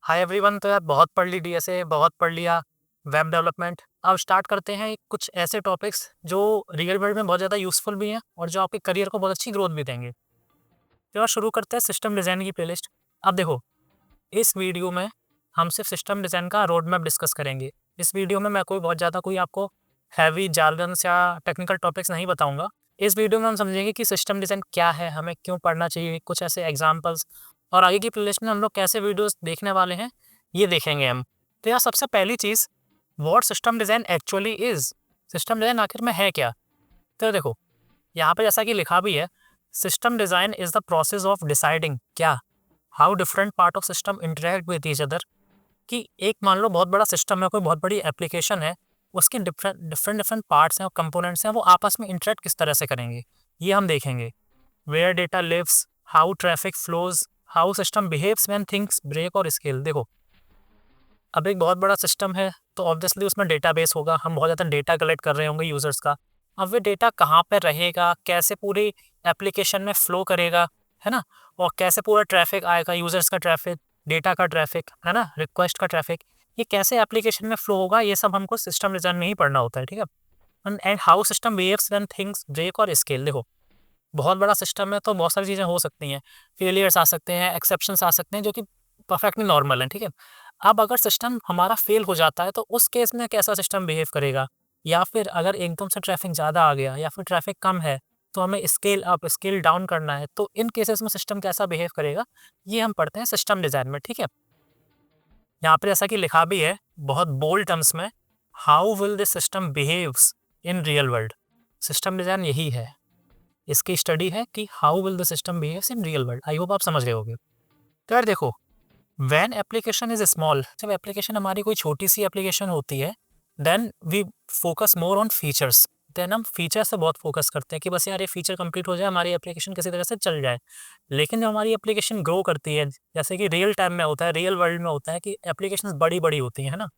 Hi everyone. तो यार बहुत पढ़ ली डीएसए, बहुत पढ़ लिया वेब डेवलपमेंट। अब स्टार्ट करते हैं कुछ ऐसे टॉपिक्स जो रियल वर्ल्ड में बहुत ज़्यादा यूज़फुल भी हैं और जो आपके करियर को बहुत अच्छी ग्रोथ भी देंगे। तो यार शुरू करते हैं सिस्टम डिज़ाइन की प्लेलिस्ट। अब देखो, इस वीडियो में हम सिर्फ सिस्टम डिज़ाइन का रोड मैप डिस्कस करेंगे। इस वीडियो में मैं कोई आपको हैवी जार्गन्स या टेक्निकल टॉपिक्स नहीं बताऊंगा। इस वीडियो में हम समझेंगे कि सिस्टम डिज़ाइन क्या है, हमें क्यों पढ़ना चाहिए, कुछ ऐसे एग्जांपल्स, और आगे की प्लेलिस्ट में हम लोग कैसे वीडियोस देखने वाले हैं ये देखेंगे हम। तो यार सबसे पहली चीज़, what system design actually is. System design आखिर में है क्या? तो देखो, यहाँ पे जैसा कि लिखा भी है, system design is the process of deciding क्या how different part of system interact with each other. कि एक मान लो बहुत बड़ा सिस्टम है, कोई बहुत बड़ी एप्लीकेशन है, उसके डिफरेंट डिफरेंट डिफरेंट पार्ट्स हैं और कंपोनेंट्स हैं, वो आपस में इंटरेक्ट किस तरह से करेंगे ये हम देखेंगे। Where data lives, how traffic flows, how system behaves when things break और स्केल। देखो, अब एक बहुत बड़ा सिस्टम है तो ऑब्वियसली उसमें डेटाबेस होगा, हम बहुत ज़्यादा डेटा कलेक्ट कर रहे होंगे यूज़र्स का। अब वो डेटा कहाँ पर रहेगा, कैसे पूरी एप्लीकेशन में फ़्लो करेगा, है ना, और कैसे पूरा ट्रैफिक आएगा, यूज़र्स का ट्रैफिक, डेटा का ट्रैफिक, है ना, रिक्वेस्ट का ट्रैफिक, ये कैसे एप्लीकेशन में फ़्लो होगा, ये सब हमको सिस्टम डिज़ाइन में ही पढ़ना होता है, ठीक है। And how system behaves when things break और स्केल। देखो, बहुत बड़ा सिस्टम है तो बहुत सारी चीज़ें हो सकती हैं, फेलियर्स आ सकते हैं, एक्सेप्शंस आ सकते हैं, जो कि परफेक्टली नॉर्मल है, ठीक है। अब अगर सिस्टम हमारा फेल हो जाता है तो उस केस में कैसा सिस्टम बिहेव करेगा, या फिर अगर एकदम से ट्रैफिक ज़्यादा आ गया या फिर ट्रैफिक कम है तो हमें स्केल अप स्केल डाउन करना है, तो इन केसेस में सिस्टम कैसा बिहेव करेगा, ये हम पढ़ते हैं सिस्टम डिज़ाइन में, ठीक है। यहाँ पे जैसा कि लिखा भी है बहुत बोल्ड टर्म्स में, how will this system behaves in real world. System design यही है, इसकी स्टडी है कि how will the system behaves in real world. I hope आप समझ रहे होगे। तो यार देखो, व्हेन एप्लीकेशन इज स्मॉल, जब एप्लीकेशन हमारी कोई छोटी सी एप्लीकेशन होती है, then we focus more on features. Then हम फीचर से बहुत फोकस करते हैं कि बस यार ये फीचर कंप्लीट हो जाए, हमारी एप्लीकेशन किसी तरह से चल जाए। लेकिन जब हमारी एप्लीकेशन ग्रो करती है, जैसे कि रियल टाइम में होता है, रियल वर्ल्ड में होता है कि एप्लीकेशन बड़ी बड़ी होती हैं, है ना,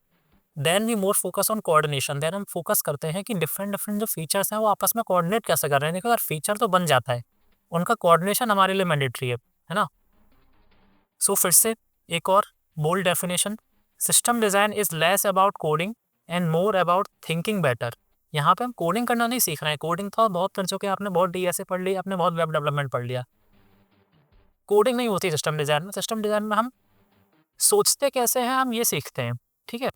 then we more focus on coordination. Then हम फोकस करते हैं कि डिफरेंट डिफरेंट जो फीचर्स हैं वो आपस में कोऑर्डिनेट कैसे कर रहे हैं। देखो यार, फीचर तो बन जाता है, उनका कोऑर्डिनेशन हमारे लिए मैंडेटरी है ना। सो फिर से एक और bold definition, system design is less about coding and more about thinking better. यहाँ पे हम कोडिंग करना नहीं सीख रहे हैं, कोडिंग तो आप बहुत कर चुके हैं, आपने बहुत डीएसए पढ़ लिया, आपने बहुत वेब डेवलपमेंट पढ़ लिया। कोडिंग नहीं होती सिस्टम डिज़ाइन में। सिस्टम डिज़ाइन में हम सोचते कैसे हैं हम ये सीखते हैं, ठीक है।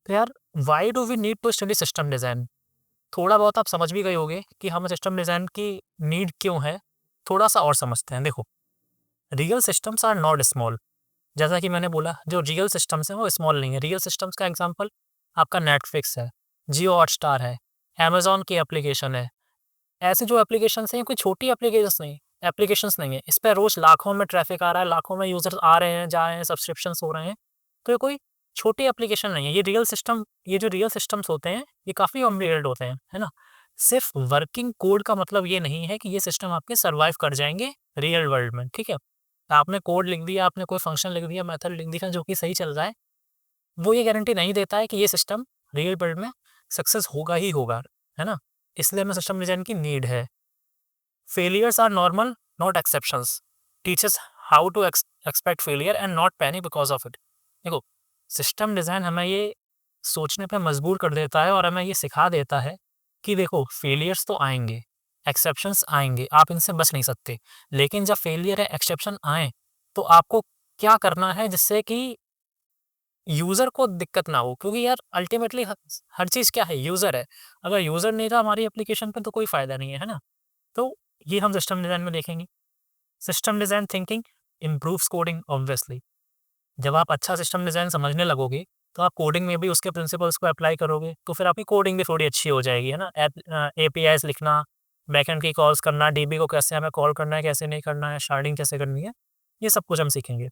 तो यार, why do we need to study system design. थोड़ा बहुत आप समझ भी गए होंगे कि हमें सिस्टम डिज़ाइन की नीड क्यों है। थोड़ा सा और समझते हैं। देखो, real systems are not small. जैसा कि मैंने बोला, जो रियल सिस्टम्स हैं वो स्मॉल नहीं है। रियल सिस्टम्स का एग्जांपल आपका नेटफ्लिक्स है, जियो हॉटस्टार है, अमेज़न की एप्लीकेशन है। ऐसी जो एप्लीकेशंस हैं, ये कोई छोटी एप्लीकेशंस नहीं है। इस पे रोज़ लाखों में ट्रैफ़िक आ रहा है, लाखों में यूज़र्स आ रहे हैं, जा रहे हैं, सब्सक्रिप्शंस हो रहे हैं। तो ये कोई छोटी एप्लीकेशन नहीं है। ये जो रियल सिस्टम्स होते हैं, ये काफ़ी कॉम्प्लिकेटेड होते हैं, है ना? सिर्फ़ वर्किंग कोड का मतलब ये नहीं है कि ये सिस्टम आपके सर्वाइव कर जाएँगे रियल वर्ल्ड में, ठीक है? आपने कोड लिख दिया, आपने कोई फ़ंक्शन लिख दिया, मेथड लिख दिया जो कि सही चल रहा है, वो ये गारंटी नहीं देता है कि ये सिस्टम रियल वर्ल्ड में सक्सेस होगा ही होगा, है ना? इसलिए हमें सिस्टम डिज़ाइन की नीड है। Failures are normal, not exceptions. Teach us how to expect failure and not panic because of it. देखो, सिस्टम डिज़ाइन हमें ये सोचने पे मजबूर कर देता है और हमें ये सिखा देता है कि देखो, फेलियर्स तो आएंगे, एक्सेप्शंस आएंगे, आप इनसे बच नहीं सकते। लेकिन जब फेलियर है, एक्सेप्शन आए, तो आपको क्या करना है जिससे कि यूज़र को दिक्कत ना हो, क्योंकि यार अल्टीमेटली हर चीज़ क्या है, यूज़र है। अगर यूज़र नहीं रहा हमारी एप्लीकेशन पे तो कोई फ़ायदा नहीं है ना? तो ये हम सिस्टम डिज़ाइन में देखेंगे। System design thinking improves coding obviously. जब आप अच्छा सिस्टम डिज़ाइन समझने लगोगे, तो आप कोडिंग में भी उसके प्रिंसिपल्स को अप्लाई करोगे, तो फिर आपकी कोडिंग भी थोड़ी अच्छी हो जाएगी, है ना? एपीआईज़ लिखना, बैकएंड की कॉल्स करना, डीबी को कैसे हमें कॉल करना है, कैसे नहीं करना है, शार्डिंग कैसे करनी है, ये सब कुछ हम सीखेंगे।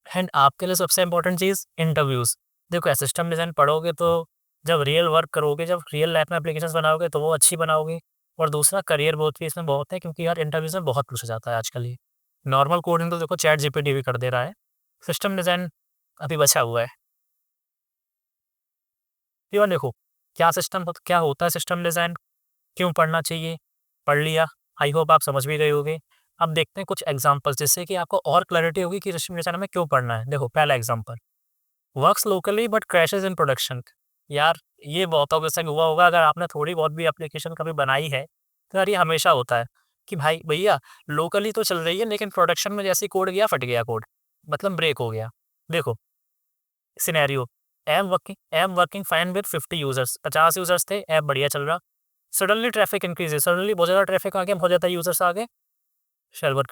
एंड आपके लिए सबसे इम्पोर्टेंट चीज़, इंटरव्यूज़। देखो यार, सिस्टम डिज़ाइन पढ़ोगे तो जब रियल वर्क करोगे, जब रियल लाइफ़ में एप्लीकेशंस बनाओगे तो वो अच्छी बनाओगे। और दूसरा, करियर ग्रोथ भी इसमें बहुत है, क्योंकि यार इंटरव्यूज़ में बहुत पूछा जाता है आजकल ये। नॉर्मल कोडिंग तो देखो चैट जीपीटी भी कर दे रहा है। सिस्टम डिज़ाइन अभी बचा हुआ है। तो देखो, क्या होता है सिस्टम डिज़ाइन, क्यों पढ़ना चाहिए, पढ़ लिया। आई होप आप समझ भी गए होंगे। अब देखते हैं कुछ एग्जांपल्स जिससे कि आपको और क्लैरिटी होगी कि सिस्टम डिज़ाइन में क्यों पढ़ना है। देखो पहला example, works locally but crashes in production. यार ये बहुतों के संग हुआ होगा, अगर आपने थोड़ी बहुत भी एप्लीकेशन कभी बनाई है, तो यार ये हमेशा होता है कि भाई भैया लोकली तो चल रही है लेकिन प्रोडक्शन में जैसे ही कोड गया फट गया कोड, मतलब ब्रेक हो गया। देखो scenario, I am working fine with 50 users, 50 users थे, ऐप बढ़िया चल रहा। सडनली ट्रैफिक इंक्रीज़ेज़, सडनली बहुत ज़्यादा ट्रैफिक आ गया, बहुत ज़्यादा यूज़र्स आ गए, सर्वर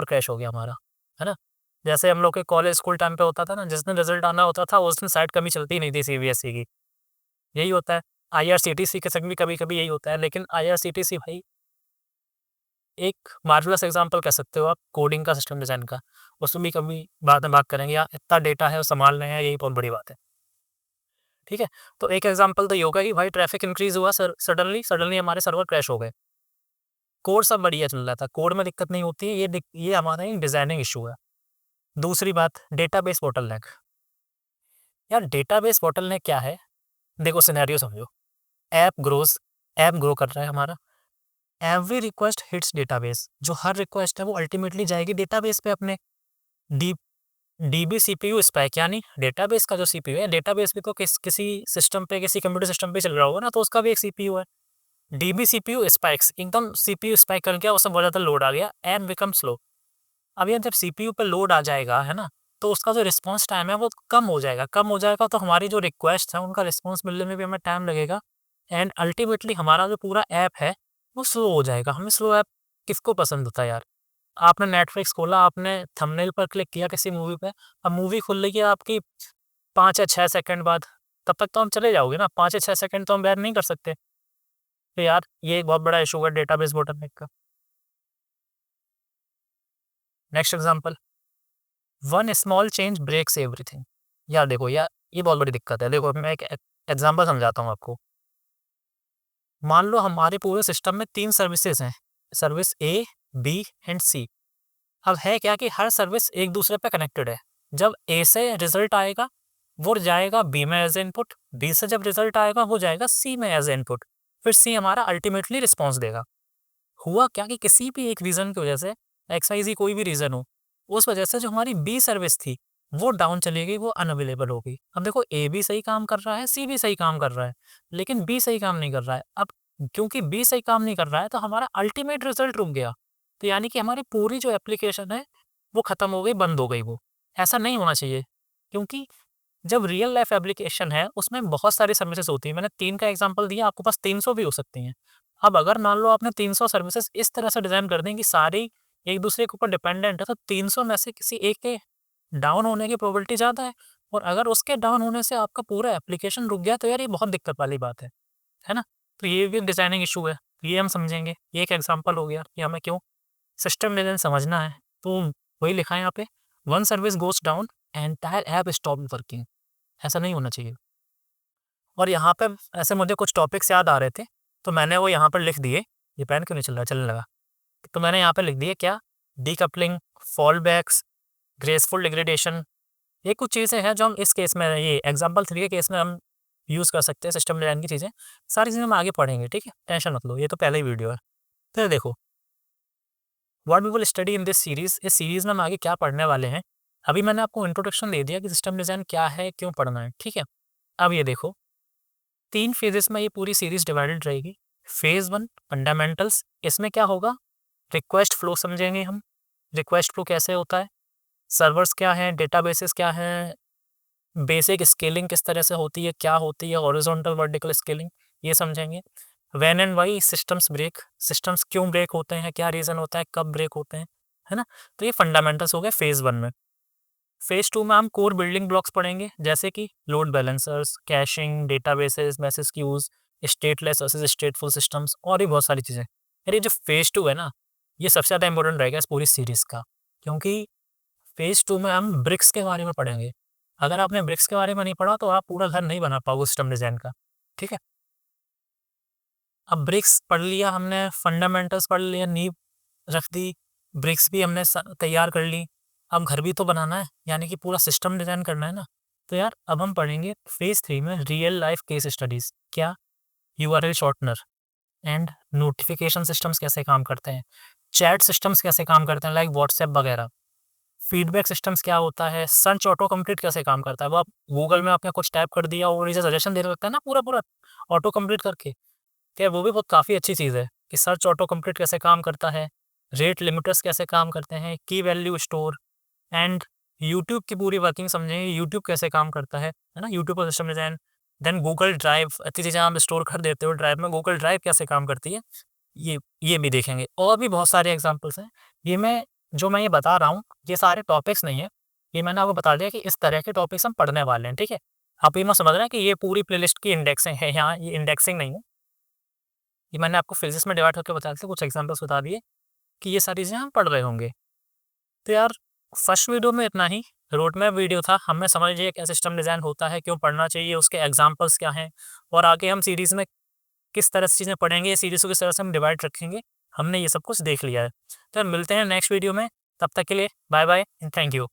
क्रैश हो गया हमारा, है ना? जैसे हम लोग के कॉलेज स्कूल टाइम पे होता था ना, जिस दिन रिज़ल्ट आना होता था उस दिन साइट कभी चलती नहीं थी सीबीएसई की, यही होता है। आईआरसीटीसी के संग भी कभी-कभी यही होता है, लेकिन आईआरसीटीसी भाई एक मार्वेलस एग्ज़ाम्पल कह सकते हो आप कोडिंग का, सिस्टम डिज़ाइन का। उसमें भी कभी बाद में बात करेंगे, यार इतना डेटा है और सँभाल रहे हैं, यही बहुत बड़ी बात है। ठीक है? तो एक एग्ज़ाम्पल तो ये होगा कि भाई ट्रैफिक इंक्रीज़ हुआ सडनली हमारे सर्वर क्रैश हो गए। कोड सब बढ़िया चल रहा था, कोड में दिक्कत नहीं होती है, ये हमारा एक डिज़ाइनिंग इश्यू है। दूसरी बात, डेटाबेस बॉटलनेक। यार डेटाबेस बॉटलनेक क्या है? देखो सिनेरियो समझो, ऐप ग्रोज़ ऐप ग्रो कर रहा है हमारा, एवरी रिक्वेस्ट हिट्स डेटाबेस, जो हर रिक्वेस्ट है वो अल्टीमेटली जाएगी डेटाबेस पे अपने। डी डीबी सीपीयू स्पैक, यानी डेटाबेस का जो सीपीयू है, डेटाबेस भी तो किसी सिस्टम पे, किसी कंप्यूटर सिस्टम पे चल रहा होगा ना, तो उसका भी एक सीपीयू है। डीबी सीपीयू स्पाइक्स, एकदम सीपीयू स्पाइक कर गया, उसमें बहुत ज़्यादा लोड आ गया एंड बिकम स्लो। अब यार जब सीपीयू पे लोड आ जाएगा, है ना, तो उसका जो रिस्पॉन्स टाइम है वो कम हो जाएगा, तो हमारी जो रिक्वेस्ट है उनका रिस्पॉन्स मिलने में भी हमें टाइम लगेगा एंड अल्टीमेटली हमारा जो पूरा ऐप है वो स्लो हो जाएगा। हमें स्लो ऐप किसको पसंद होता है यार? आपने नेटफ्लिक्स खोला, आपने थंबनेल पर क्लिक किया किसी मूवी पे, अब मूवी खुल रही है आपकी 5 या 6 सेकंड बाद, तब तक तो हम चले जाओगे ना, 5 या 6 सेकंड तो हम बेयर नहीं कर सकते। तो यार ये एक बहुत बड़ा इश्यू है डेटाबेस बोटलनेक का। Next example, one small change breaks everything. यार देखो यार ये बहुत बड़ी दिक्कत है। देखो मैं एक एग्जांपल समझाता हूँ आपको। मान लो हमारे पूरे सिस्टम में 3 सर्विसेज हैं, सर्विस ए, बी एंड सी। अब है क्या कि हर सर्विस एक दूसरे पे कनेक्टेड है। जब ए से रिजल्ट आएगा वो जाएगा बी में एज इनपुट, बी से जब रिजल्ट आएगा वो जाएगा सी में एज इनपुट, फिर सी हमारा अल्टीमेटली रिस्पॉन्स देगा। हुआ क्या कि किसी भी एक रीज़न की वजह से, एक्स वाई ज़ेड कोई भी रीज़न हो, उस वजह से जो हमारी बी सर्विस थी, वो डाउन चली गई, वो अनअवेलेबल हो गई। अब देखो ए भी सही काम कर रहा है, सी भी सही काम कर रहा है, लेकिन बी सही काम नहीं कर रहा है। अब क्योंकि बी सही काम नहीं कर रहा है, तो हमारा अल्टीमेट रिज़ल्ट रुक गया। तो यानी कि हमारी पूरी जो एप्लीकेशन है, वो खत्म हो गई, बंद हो गई वो। ऐसा नहीं होना चाहिए, क्योंकि जब रियल लाइफ एप्लीकेशन है, उसमें बहुत सारी सर्विसेज़ होती हैं। मैंने 3 का एग्ज़ाम्पल दिया, आपके पास 300 भी हो सकती हैं। अब अगर मान लो आपने 300 सर्विसेज़ इस तरह से डिज़ाइन कर दी कि सारी एक-दूसरे के ऊपर डिपेंडेंट है, तो 300 में से किसी एक के डाउन होने की प्रोबेबिलिटी ज़्यादा है, और अगर उसके डाउन होने से आपका पूरा एप्लीकेशन रुक गया, तो यार ये बहुत दिक्कत वाली बात है ना? तो ये भी डिज़ाइनिंग इश्यू है, तो ये हम समझेंगे। ये एक एग्ज़ाम्पल हो गया कि हमें क्यों सिस्टम डिज़ाइन समझना है। तो वही लिखा है यहाँ पे, one service goes down, entire app stopped working. ऐसा नहीं होना चाहिए। और यहाँ पे ऐसे मुझे कुछ टॉपिक्स याद आ रहे थे, तो मैंने वो यहाँ पर लिख दिए। ये पेन क्यों नहीं चल रहा? चलने लगा। तो मैंने यहाँ पे लिख दिए क्या? Decoupling, fallbacks, graceful degradation. ये कुछ चीज़ें हैं जो हम इस केस में, ये एग्जाम्पल 3 के केस में हम यूज़ कर सकते हैं सिस्टम डिज़ाइन की चीज़ें। सारी चीज़ें हम आगे पढ़ेंगे, ठीक है? टेंशन मत लो, ये तो पहले ही वीडियो है। फिर देखो, what we will study in this series, इस सीरीज़ में हम आगे क्या पढ़ने वाले हैं। अभी मैंने आपको इंट्रोडक्शन दे दिया कि सिस्टम डिज़ाइन क्या है, क्यों पढ़ना है, ठीक है? अब ये देखो, 3 फेजेस में ये पूरी सीरीज डिवाइडेड रहेगी। फेज़ 1 फंडामेंटल्स, इसमें क्या होगा? रिक्वेस्ट फ्लो समझेंगे हम। रिक्वेस्ट फ्लो कैसे होता है? सर्वर्स क्या हैं? डेटाबेसेस क्या हैं? बेसिक स्केलिंग किस तरह से होती है? क्या होती है हॉरिजॉन्टल वर्टिकल स्केलिंग? ये समझेंगे। When and why systems break, systems क्यों ब्रेक होते हैं? क्या रीज़न होता है? कब ब्रेक होते हैं? है ना? तो ये फंडामेंटल्स हो गए फेज़ 1 में। फेज़ 2 में हम कोर बिल्डिंग ब्लॉक्स पढ़ेंगे, जैसे कि load balancers, caching, databases, message queues, stateless versus stateful systems और भी बहुत सारी चीज़ें। यार ये जो फेज़ 2 है ना, ये सबसे ज़्यादा इंपॉर्टेंट रहेगा इस पूरी सीरीज़ का, क्योंकि फेज़ 2 में हम ब्रिक्स के बारे में पढ़ेंगे। अगर आपने ब्रिक्स के बारे में नहीं पढ़ा, तो आप पूरा घर नहीं बना पाओगे सिस्टम डिज़ाइन का, ठीक है? अब ब्रिक्स पढ़ लिया हमने, फंडामेंटल्स पढ़ लिया, नींव रख दी, ब्रिक्स भी हमने तैयार कर ली। अब घर भी तो बनाना है, यानी कि पूरा सिस्टम डिज़ाइन करना है ना। तो यार अब हम पढ़ेंगे फेज़ 3 में रियल लाइफ केस स्टडीज़। क्या? URL shortener and notification systems कैसे काम करते हैं। चैट सिस्टम्स कैसे काम करते हैं, लाइक व्हाट्सएप वगैरह। फीडबैक सिस्टम्स क्या होता है, सर्च ऑटो कंप्लीट कैसे काम करता है, वो आप गूगल में आपने कुछ टाइप कर दिया और नीचे सजेशन देने लगता है ना पूरा पूरा ऑटो कंप्लीट करके। क्या वो भी बहुत काफ़ी अच्छी चीज़ है कि सर्च ऑटो कंप्लीट कैसे काम करता है, रेट लिमिटर्स कैसे काम करते हैं, की वैल्यू स्टोर एंड यूट्यूब की पूरी वर्किंग समझेंगे, यूट्यूब कैसे काम करता है ना, यूट्यूब का system design. Then Google drive, इतनी चीज़ें आप स्टोर कर देते हो ड्राइव में, गूगल ड्राइव कैसे काम करती है, ये भी देखेंगे। और भी बहुत सारे एग्जांपल्स हैं। ये मैं जो मैं ये बता रहा हूँ, ये सारे टॉपिक्स नहीं है, ये मैंने आपको बता दिया कि इस तरह के टॉपिक्स हम पढ़ने वाले हैं, ठीक है? आप ये मत समझ रहे हैं कि ये पूरी प्लेलिस्ट की इंडेक्सिंग है यहाँ, ये इंडेक्सिंग नहीं है। ये मैंने आपको फिजिक्स में डिवाइड करके बता दिया, कुछ एग्जांपल्स बता दिए कि ये सारी चीज़ें हम पढ़ रहे होंगे। तो यार फर्स्ट वीडियो में इतना ही, रोड मैप वीडियो था, हमें समझ लीजिए क्या सिस्टम डिज़ाइन होता है, क्यों पढ़ना चाहिए, उसके एग्जांपल्स क्या हैं और आगे हम सीरीज़ में किस तरह से चीज़ें पढ़ेंगे, ये सीरीज़ को किस तरह से हम डिवाइड रखेंगे, हमने ये सब कुछ देख लिया है। तो मिलते हैं नेक्स्ट वीडियो में, तब तक के लिए bye bye and thank you.